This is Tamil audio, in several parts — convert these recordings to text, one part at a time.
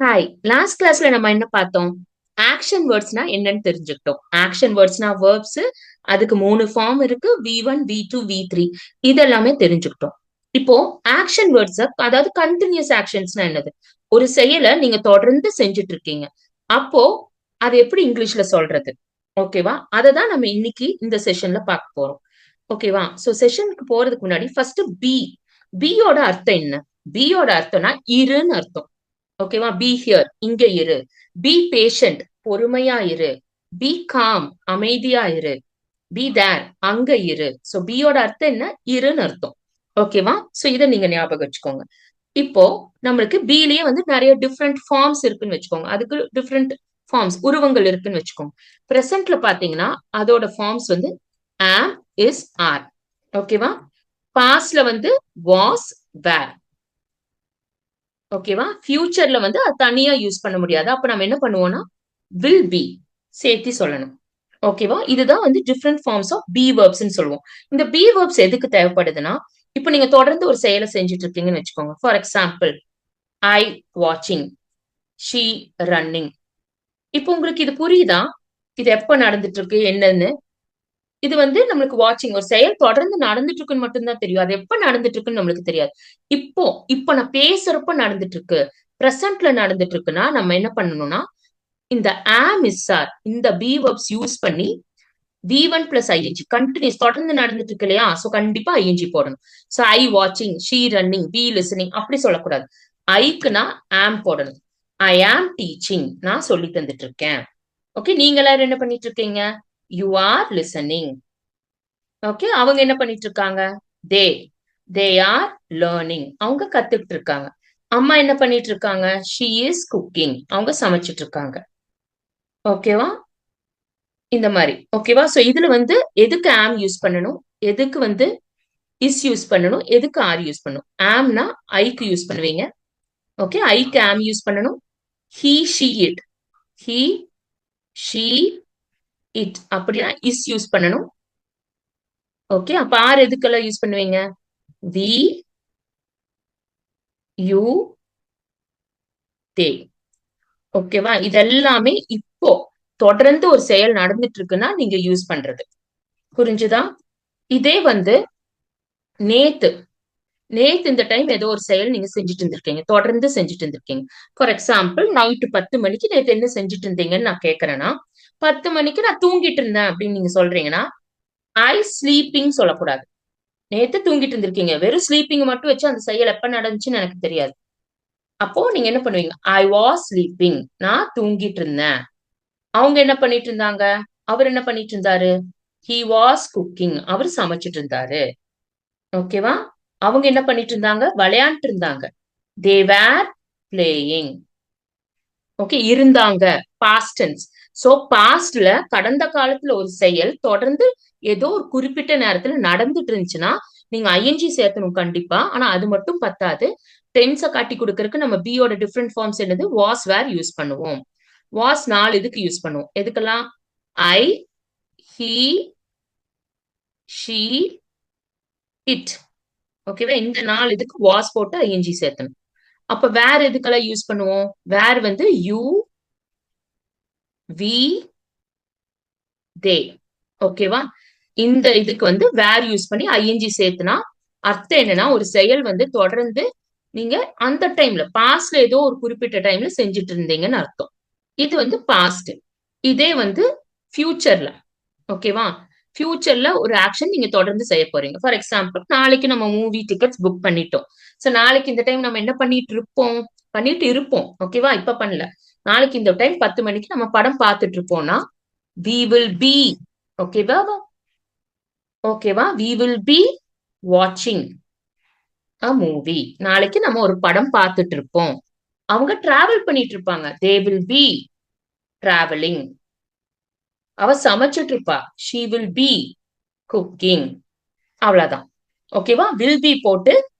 ஹாய், லாஸ்ட் கிளாஸ்ல நம்ம என்ன பார்த்தோம்? ஆக்ஷன் வேர்ட்ஸ்னா என்னன்னு தெரிஞ்சுக்கிட்டோம். ஆக்ஷன் வேர்ட்ஸ்னா வேர்ப்ஸ், அதுக்கு 3 ஃபார்ம் இருக்கு. V1, V2, V3 இதெல்லாமே தெரிஞ்சுக்கிட்டோம். இப்போ ஆக்ஷன் வேர்ட்ஸ், அதாவது கண்டினியூஸ் ஆக்ஷன்ஸ்னா என்னது? ஒரு செயலை நீங்க தொடர்ந்து செஞ்சுட்டு இருக்கீங்க. அப்போ அது எப்படி இங்கிலீஷ்ல சொல்றது? ஓகேவா? அதை தான் நம்ம இன்னைக்கு இந்த செஷன்ல பார்க்க போறோம். ஓகேவா? சோ செஷனுக்கு போறதுக்கு முன்னாடி ஃபர்ஸ்ட் பியோட அர்த்தம் என்ன? பியோட அர்த்தம்னா இருன்னு அர்த்தம். ஓகேவா? பி ஹியர், இங்க இரு. பி பேஷண்ட், பொறுமையா இரு. பி காம், அமைதியா இரு. பி தேர், அங்க இரு. சோ பியோட அர்த்தம் என்ன? இருன்னு அர்த்தம். ஓகேவா? சோ இதை நீங்க ஞாபகம் வச்சுக்கோங்க. இப்போ நம்மளுக்கு பிலயே வந்து நிறைய டிஃப்ரெண்ட் ஃபார்ம்ஸ் இருக்குன்னு வச்சுக்கோங்க. அதுக்கு டிஃப்ரெண்ட் ஃபார்ம்ஸ், உருவங்கள் இருக்குன்னு வச்சுக்கோங்க. பிரசன்ட்ல பாத்தீங்கன்னா அதோட ஃபார்ம்ஸ் வந்து ஆம், இஸ், ஆர். ஓகேவா? பாஸ்ட்ல வந்து வாஸ், வேர். ஓகேவா? ஃபியூச்சர்ல வந்து அது தனியா யூஸ் பண்ண முடியாது. அப்ப நம்ம என்ன பண்ணுவோம்னா வில் பி சேர்த்தி சொல்லணும். ஓகேவா? இதுதான் வந்து டிஃப்ரெண்ட் ஃபார்ம்ஸ் ஆஃப் பி வேர்ப்ஸ்ன்னு சொல்லுவோம். இந்த பி வேர்ப்ஸ் எதுக்கு தேவைப்படுதுன்னா, இப்ப நீங்க தொடர்ந்து ஒரு செயலை செஞ்சுட்டு இருக்கீங்கன்னு வச்சுக்கோங்க. ஃபார் எக்ஸாம்பிள், ஐ வாட்சிங், ஷீ ரன்னிங். இப்போ உங்களுக்கு இது புரியுதா? இது எப்ப நடந்துட்டு இருக்கு என்னன்னு? இது வந்து நம்மளுக்கு வாட்சிங், ஒரு செயல் தொடர்ந்து நடந்துட்டு இருக்குன்னு மட்டும்தான் தெரியும். அது எப்ப நடந்துட்டு இருக்குன்னு நம்மளுக்கு தெரியாது. இப்போ இப்ப நான் பேசுறப்ப நடந்துட்டு இருக்கு, பிரசன்ட்ல நடந்துட்டு இருக்குன்னா நம்ம என்ன பண்ணணும்னா, இந்த ஆம் இஸ் ஆர் இந்த பி வெர்ப்ஸ் யூஸ் பண்ணி V1 பிளஸ் ஐஎன்ஜி கண்டினியூஸ் தொடர்ந்து நடந்துட்டு இருக்கு இல்லையா? சோ கண்டிப்பா ஐஎன்ஜி போடணும். சோ ஐ வாட்சிங், ஷீ ரன்னிங், பி லிசனிங் அப்படி சொல்லக்கூடாது. ஐக்குனா ஆம் போடணும். ஐ ஆம் டீச்சிங், நான் சொல்லி தந்துட்டு இருக்கேன். ஓகே, நீங்க எல்லாரும் என்ன பண்ணிட்டு இருக்கீங்க? You are listening. ஓகே, அவங்க என்ன பண்ணிட்டு இருக்காங்க? தே தே ஆர் லேர்னிங், அவங்க கத்துக்கிட்டு இருக்காங்க. அம்மா என்ன பண்ணிட்டு இருக்காங்க? ஷீ இஸ் குக்கிங், அவங்க சமைச்சிட்டு இருக்காங்க. ஓகேவா? இந்த மாதிரி. ஓகேவா? சோ இதுல வந்து எதுக்கு ஆம் யூஸ் பண்ணணும், எதுக்கு வந்து இஸ் யூஸ் பண்ணணும், எதுக்கு ஆர் யூஸ் பண்ணணும்? ஆம்னா ஐக்கு யூஸ் பண்ணுவீங்க. ஓகே, ஐக்கு ஆம் யூஸ் பண்ணணும். He she it, he she it அப்படின்னா இஸ் யூஸ் பண்ணணும். ஓகே, அப்ப ஆர் எதுக்கெல்லாம் யூஸ் பண்ணுவீங்க? வி, யூ, தே. ஓகேவா? இதெல்லாமே இப்போ தொடர்ந்து ஒரு செயல் நடந்துட்டு இருக்குன்னா நீங்க யூஸ் பண்றது. புரிஞ்சுதா? இதே வந்து நேத்து நேத்து இந்த டைம் ஏதோ ஒரு செயல் நீங்க செஞ்சுட்டு இருந்திருக்கீங்க, தொடர்ந்து செஞ்சுட்டு இருந்திருக்கீங்க. ஃபார் எக்ஸாம்பிள், நைட்டு 10 மணிக்கு நேத்து என்ன செஞ்சுட்டு இருந்தீங்கன்னு நான் கேட்கறேன்னா, 10 மணிக்கு நான் தூங்கிட்டு இருந்தேன் அப்படின்னு நீங்க சொல்றீங்கன்னா ஐ ஸ்லீப்பிங் சொல்லக்கூடாது. நேத்து தூங்கிட்டு இருந்திருக்கீங்க, வெறும் ஸ்லீப்பிங் மட்டும் வச்சு அந்த செயல் எப்ப நடந்துச்சுன்னு எனக்கு தெரியாது. அப்போ நீங்க என்ன பண்ணுவீங்க? ஐ வாஸ் ஸ்லீப்பிங், நான் தூங்கிட்டு இருந்தேன். அவங்க என்ன பண்ணிட்டு இருந்தாங்க? அவர் என்ன பண்ணிட்டு இருந்தாரு? ஹி வாஸ் குக்கிங், அவர் சமைச்சிட்டு இருந்தாரு. ஓகேவா? அவங்க என்ன பண்ணிட்டு இருந்தாங்க? விளையாண்டு இருந்தாங்க. தே வேர் பிளேயிங். ஓகே, இருந்தாங்க, பாஸ்ட் டென்ஸ். சோ பாஸ்ட்ல கடந்த காலத்துல ஒரு செயல் தொடர்ந்து ஏதோ ஒரு குறிப்பிட்ட நேரத்துல நடந்துட்டு இருந்துச்சுன்னா நீங்க ஐஎன்ஜி சேர்த்தணும் கண்டிப்பா. ஆனா அது மட்டும் பத்தாது. டென்ஸை காட்டி கொடுக்கறதுக்கு நம்ம பியோட டிஃப்ரெண்ட் ஃபார்ம்ஸ் என்னது? வாஸ், வேர் யூஸ் பண்ணுவோம். வாஸ் 4 இதுக்கு யூஸ் பண்ணுவோம். எதுக்கெல்லாம்? ஐ, ஹி, ஷீ, இட். ஓகேவா? இந்த 4 இதுக்கு வாஸ் போட்டு ஐஎன்ஜி சேர்த்தணும். அப்ப வேர் எதுக்கெல்லாம் யூஸ் பண்ணுவோம்? வேர் வந்து யூ, வி, தே. ஓகேவா? இந்த இதுக்கு வந்து வேர் யூஸ் பண்ணி ஐஎன்ஜி சேர்த்துனா அர்த்தம் என்னன்னா, ஒரு செயல் வந்து தொடர்ந்து நீங்க அந்த டைம்ல பாஸ்ட்ல ஏதோ ஒரு குறிப்பிட்ட டைம்ல செஞ்சுட்டு இருந்தீங்கன்னு அர்த்தம். இது வந்து பாஸ்ட். இதே வந்து ஃபியூச்சர்ல. ஓகேவா? ஃபியூச்சர்ல ஒரு ஆக்ஷன் நீங்க தொடர்ந்து செய்ய போறீங்க. ஃபார் எக்ஸாம்பிள், நாளைக்கு நம்ம மூவி டிக்கெட்ஸ் புக் பண்ணிட்டோம். சோ நாளைக்கு இந்த டைம் நம்ம என்ன பண்ணிட்டு இருப்போம்? பண்ணிட்டு இருப்போம். ஓகேவா? இப்ப பண்ணல. நாளைக்கு இந்த டைம் 10 மணிக்கு நம்ம படம் பார்த்துட்டு இருப்போம்னா we will be. ஓகேவா? ஓகேவா? we will be watching a movie. நாளைக்கு நம்ம ஒரு படம் பார்த்துட்டு இருப்போம். அவங்க டிராவல் பண்ணிட்டு இருப்பாங்க. they will be traveling. அவ சமைச்சிட்டு இருப்பா. she will be cooking. அவ்வளவுதான். ஓகேவா? வில் பி போட்டு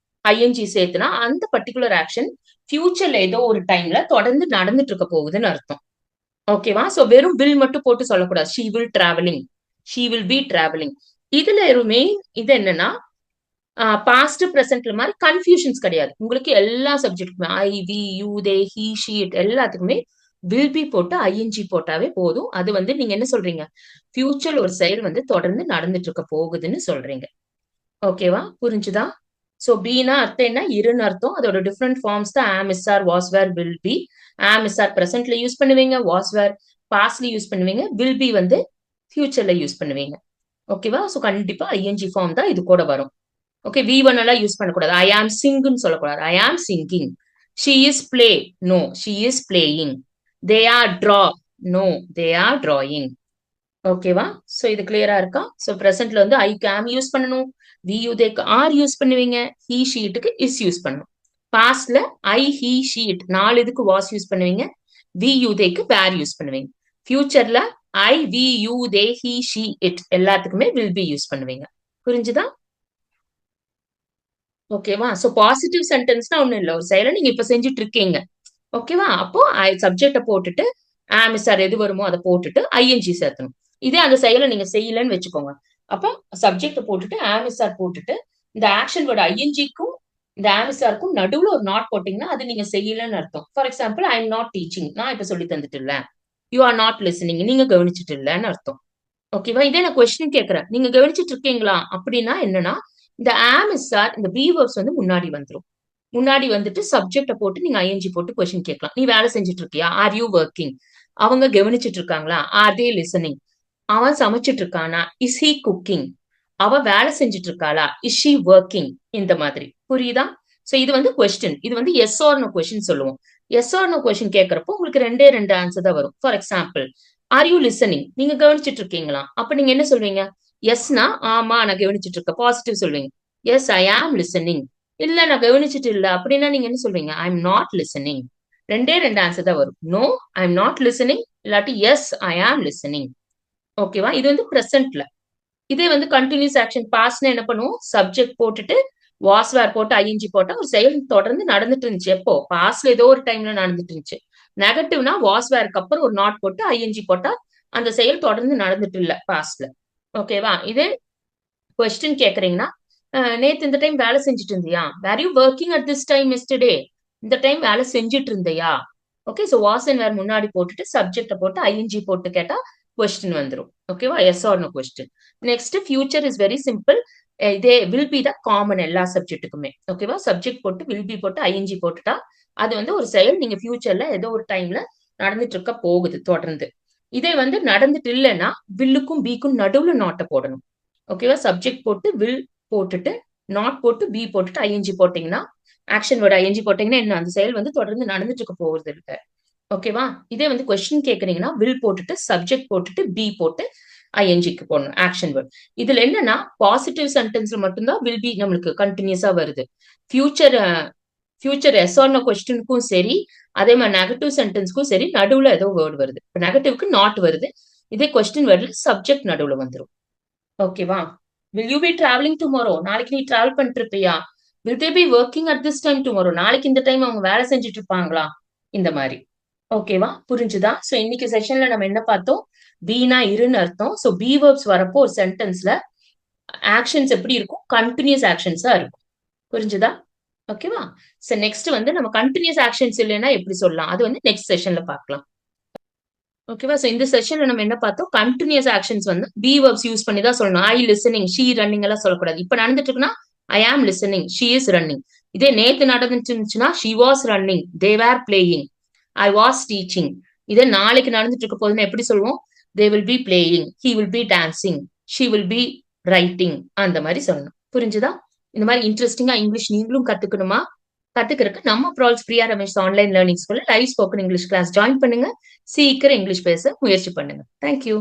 ஐஎன்ஜி சேர்த்துனா அந்த பர்டிகுலர் ஆக்ஷன் ஃபியூச்சர்ல ஏதோ ஒரு டைம்ல தொடர்ந்து நடந்துட்டு இருக்க போகுதுன்னு அர்த்தம். ஓகேவா? சோ வெறும் வில் மட்டும் போட்டு சொல்லக்கூடாது. She will travelling, she will be travelling. இதுல மெயின் இது என்னன்னா, பாஸ்ட் பிரசன்ட்ல மாதிரி கன்ஃபியூஷன்ஸ் கிடையாது. உங்களுக்கு எல்லா சப்ஜெக்ட்டுக்குமே I, we, you, they, he, she, it எல்லாத்துக்குமே வில் பி போட்டு ஐஎன்ஜி போட்டாவே போதும். அது வந்து நீங்க என்ன சொல்றீங்க, ஃபியூச்சர் ஒரு செயல் வந்து தொடர்ந்து நடந்துட்டு இருக்க போகுதுன்னு சொல்றீங்க. ஓகேவா, புரிஞ்சுதா? சோ பீனா அர்த்தம் என்ன, இருன்னு அர்த்தம். அதோட டிஃப்ரெண்ட் ஃபார்ம்ஸ் தான் am, is, are, was, were, will be. Am, is, are பிரசன்ட்ல யூஸ் பண்ணுவீங்க. வாஸ், வேர் பாஸ்ட்ல யூஸ் பண்ணுவீங்க. வில் பி வந்து ஃபியூச்சர்ல யூஸ் பண்ணுவீங்க. ஓகேவா? சோ கண்டிப்பா ஐஎன்ஜி ஃபார்ம் தான் இது கூட வரும். ஓகே, வி ஒன் எல்லாம் யூஸ் பண்ணக்கூடாது. ஐ ஆம் சிங்னு சொல்லக்கூடாது. I am singing. She is play, no she is playing. They are draw, no they are drawing. ஓகேவா? சோ இது கிளியரா இருக்கா? சோ பிரசன்ட்ல வந்து ஐ கேம் யூஸ் பண்ணணும். வி யூ தேக்கு ஆர் யூஸ் பண்ணுவீங்க. ஹி ஷீட்டுக்கு இஸ் யூஸ் பண்ணணும். பாஸ்ட்ல ஐ, ஹி, ஷீட் 4 இதுக்கு வாஸ் யூஸ் பண்ணுவீங்க. வி யூ தேக்கு வேர் யூஸ் பண்ணுவீங்க. ஃபியூச்சர்ல ஐ, we, you, they, he, she, it எல்லாத்துக்குமே வில் பி யூஸ் பண்ணுவீங்க. புரிஞ்சுதா? ஓகேவா? சோ பாசிட்டிவ் சென்டென்ஸ்னா ஒண்ணும் இல்ல. ஒரு செயலை நீங்க இப்ப செஞ்சுட்டு இருக்கீங்க. ஓகேவா? அப்போ சப்ஜெக்ட போட்டுட்டு ஆம், இஸ், ஆர் எது வருமோ அதை போட்டுட்டு ஐஎன்ஜி சேர்த்தணும். இதே அந்த செயலை நீங்க செய்யலன்னு வச்சுக்கோங்க. அப்போ சப்ஜெக்ட போட்டுட்டு ஆம், இஸ், ஆர் போட்டுட்டு இந்த ஆக்ஷன் வேர்டு ஐஎன்ஜிக்கும் இந்த ஆம், இஸ், ஆருக்கும் நடுவுல ஒரு நாட் போட்டீங்கன்னா அது நீங்க செய்யலன்னு அர்த்தம். For example, I am not teaching, நான் இப்ப சொல்லி தந்துட்டு இல்ல. யூ ஆர் நாட் லிசனிங், நீங்க கவனிச்சுட்டு இல்லன்னு அர்த்தம். ஓகேவா? இதே நான் கொஸ்டின் கேட்கறேன், நீங்க கவனிச்சிட்டு இருக்கீங்களா அப்படின்னா என்னன்னா, இந்த ஆம், இஸ், ஆர் இந்த பி வேர்ப்ஸ் வந்து முன்னாடி வந்துரும். முன்னாடி வந்துட்டு சப்ஜெக்ட போட்டு நீங்க ஐஎன்ஜி போட்டு கொஸ்டின் கேட்கலாம். நீ வேலை செஞ்சுட்டு இருக்கியா? Are you working? அவங்க கவனிச்சிட்டு இருக்காங்களா? ஆர் தே லிசனிங்? அவன் சமைச்சிட்டு இருக்கானா? Is he cooking? அவ வேலை செஞ்சுட்டு இருக்காளா? Is she working? இந்த மாதிரி புரியுதா? சோ இது வந்து கொஸ்டின். இது வந்து எஸ் ஆர் நோ கொஸ்டின் சொல்லுவோம். எஸ் ஆர் நோ கொஸ்டின் கேட்கறப்போ உங்களுக்கு ரெண்டே ரெண்டு ஆன்சர் தான் வரும். For example, are you listening? நீங்க கவனிச்சிட்டு இருக்கீங்களா? அப்ப நீங்க என்ன சொல்வீங்க? எஸ்னா ஆமா நான் கவனிச்சிட்டு இருக்கேன், பாசிட்டிவ் சொல்வீங்க. S I am listening. இல்ல நான் கவனிச்சிட்டு இல்ல அப்படின்னா நீங்க என்ன சொல்வீங்க? I am not listening. ரெண்டே ரெண்டு ஆன்சர் தான் வரும். No I am not listening, இல்லாட்டி எஸ் ஐ ஆம் லிசனிங். ஓகேவா? இது வந்து பிரசன்ட்ல. இதே வந்து கண்டினியூஸ் ஆக்ஷன் பாஸ்ட்னா என்ன பண்ணுவோம்? சப்ஜெக்ட் போட்டுட்டு வாஸ் வேர் போட்டு ஐஎன்ஜி போட்டா ஒரு செயல் தொடர்ந்து நடந்துட்டு இருந்துச்சு. எப்போ? பாஸ்ட்ல ஏதோ ஒரு டைம்ல நடந்துட்டு இருந்துச்சு. நெகட்டிவ்னா வாஸ் வேருக்கு அப்புறம் ஒரு நாட் போட்டு ஐஎன்ஜி போட்டா அந்த செயல் தொடர்ந்து நடந்துட்டு இல்ல பாஸ்ட்ல. ஓகேவா? இதே கொஸ்டின் கேக்குறீங்கன்னா, நேத்து இந்த டைம் வேலை செஞ்சுட்டு இருந்தியா? Were you working at this time yesterday? இந்த டைம் வேலை செஞ்சுட்டு இருந்தியா? Okay, so was and were முன்னாடி போட்டுட்டு சப்ஜெக்ட போட்டு ஐஎன்ஜி போட்டு கேட்டா கொஸ்டின் வந்துரும். ஓகேவா? Yes or no question. Next future is very simple. இதே வில் பி தான் காமன் எல்லா சப்ஜெக்ட்டுக்குமே. ஓகேவா? சப்ஜெக்ட் போட்டு வில் பி போட்டு ஐஎன்ஜி போட்டுட்டா அது வந்து ஒரு செயல் நீங்க ஃபியூச்சர்ல ஏதோ ஒரு டைம்ல நடந்துட்டு இருக்க போகுது தொடர்ந்து. இதே வந்து நடந்துட்டு இல்லைன்னா வில்லுக்கும் பிக்கும் நடுவுல நாட்டை போடணும். ஓகேவா? சப்ஜெக்ட் போட்டு வில் போட்டுட்டு நாட் போட்டு பி போட்டுட்டு ஐஎன்ஜி போட்டீங்கன்னா, ஆக்ஷன் வேர்டு ஐஎன்ஜி போட்டீங்கன்னா என்ன, அந்த செயல் வந்து தொடர்ந்து நடந்துட்டு இருக்க போகுது இருக்கு. ஓகேவா? இதே வந்து கொஸ்டின் கேக்குறீங்கன்னா வில் போட்டுட்டு சப்ஜெக்ட் போட்டுட்டு பி போட்டு ஐஎன்ஜிக்கு போடணும் ஆக்ஷன் வேர்ட். இதுல என்னன்னா பாசிட்டிவ் சென்டென்ஸ்ல மட்டும்தான் வில் பி நம்மளுக்கு கண்டினியூஸா வருது. Future future yes or no கொஸ்டினுக்கும் சரி, அதே மாதிரி நெகட்டிவ் சென்டென்ஸ்க்கும் சரி நடுவுல ஏதோ வேர்டு வருது. இப்ப நெகட்டிவ்க்கு நாட் வருது. இதே கொஸ்டின் வேர்ட்ல சப்ஜெக்ட் நடுவுல வந்துரும். ஓகேவா? Will you be travelling tomorrow? நாளைக்கு நீ டிராவல் பண்ணிட்டு இருப்பியா? Will they be working at this time tomorrow? நாளைக்கு இந்த டைம் அவங்க வேலை செஞ்சுட்டு இருப்பாங்களா? இந்த மாதிரி. ஓகேவா? புரிஞ்சுதா? சோ இன்னைக்கு செஷன்ல நம்ம என்ன பார்த்தோம்? பீனா இருன்னு அர்த்தம். சோ பி வேர்ப்ஸ் வரப்போ ஒரு சென்டென்ஸ்ல ஆக்ஷன்ஸ் எப்படி இருக்கும்? கண்டினியூஸ் ஆக்ஷன்ஸா இருக்கும். புரிஞ்சுதா? ஓகேவா? சோ நெக்ஸ்ட் வந்து நம்ம கண்டினியூஸ் ஆக்ஷன்ஸ் இல்லைன்னா எப்படி சொல்லலாம்? அது வந்து நெக்ஸ்ட் செஷன்ல பார்க்கலாம். ஓகேவா? சோ இந்த செஷன்ல நம்ம என்ன பார்த்தோம்? கண்டினியூஸ் ஆக்ஷன்ஸ் வந்து பி வேர்ப்ஸ் யூஸ் பண்ணி தான் சொல்லணும். ஐ லிசனிங், ஷீ ரன்னிங் எல்லாம் சொல்லக்கூடாது. இப்ப நடந்துட்டு இருக்குன்னா ஐ am listening, she is running. இதே நேத்து நடந்துட்டு இருந்துச்சுன்னா she was running, they were playing, I was teaching. இதே நாளைக்கு நடந்துட்டு இருக்க போதுன்னா எப்படி சொல்லுவோம்? They will be playing, he will be dancing, she will be writing. அந்த மாதிரி சொல்லணும். புரிஞ்சுதா? இந்த மாதிரி இன்ட்ரெஸ்டிங்கா இங்கிலீஷ் நீங்களும் கத்துக்கணுமா? கத்துக்கிறதுக்கு நம்ம ப்ரால்ஸ் பிரியா ரமேஷ் ஆன்லைன் லேர்னிங் ஸ்கூல்ல live spoken English class join பண்ணுங்க. சீக்கிரம் இங்கிலீஷ் பேச முயற்சி பண்ணுங்க. தேங்க்யூ.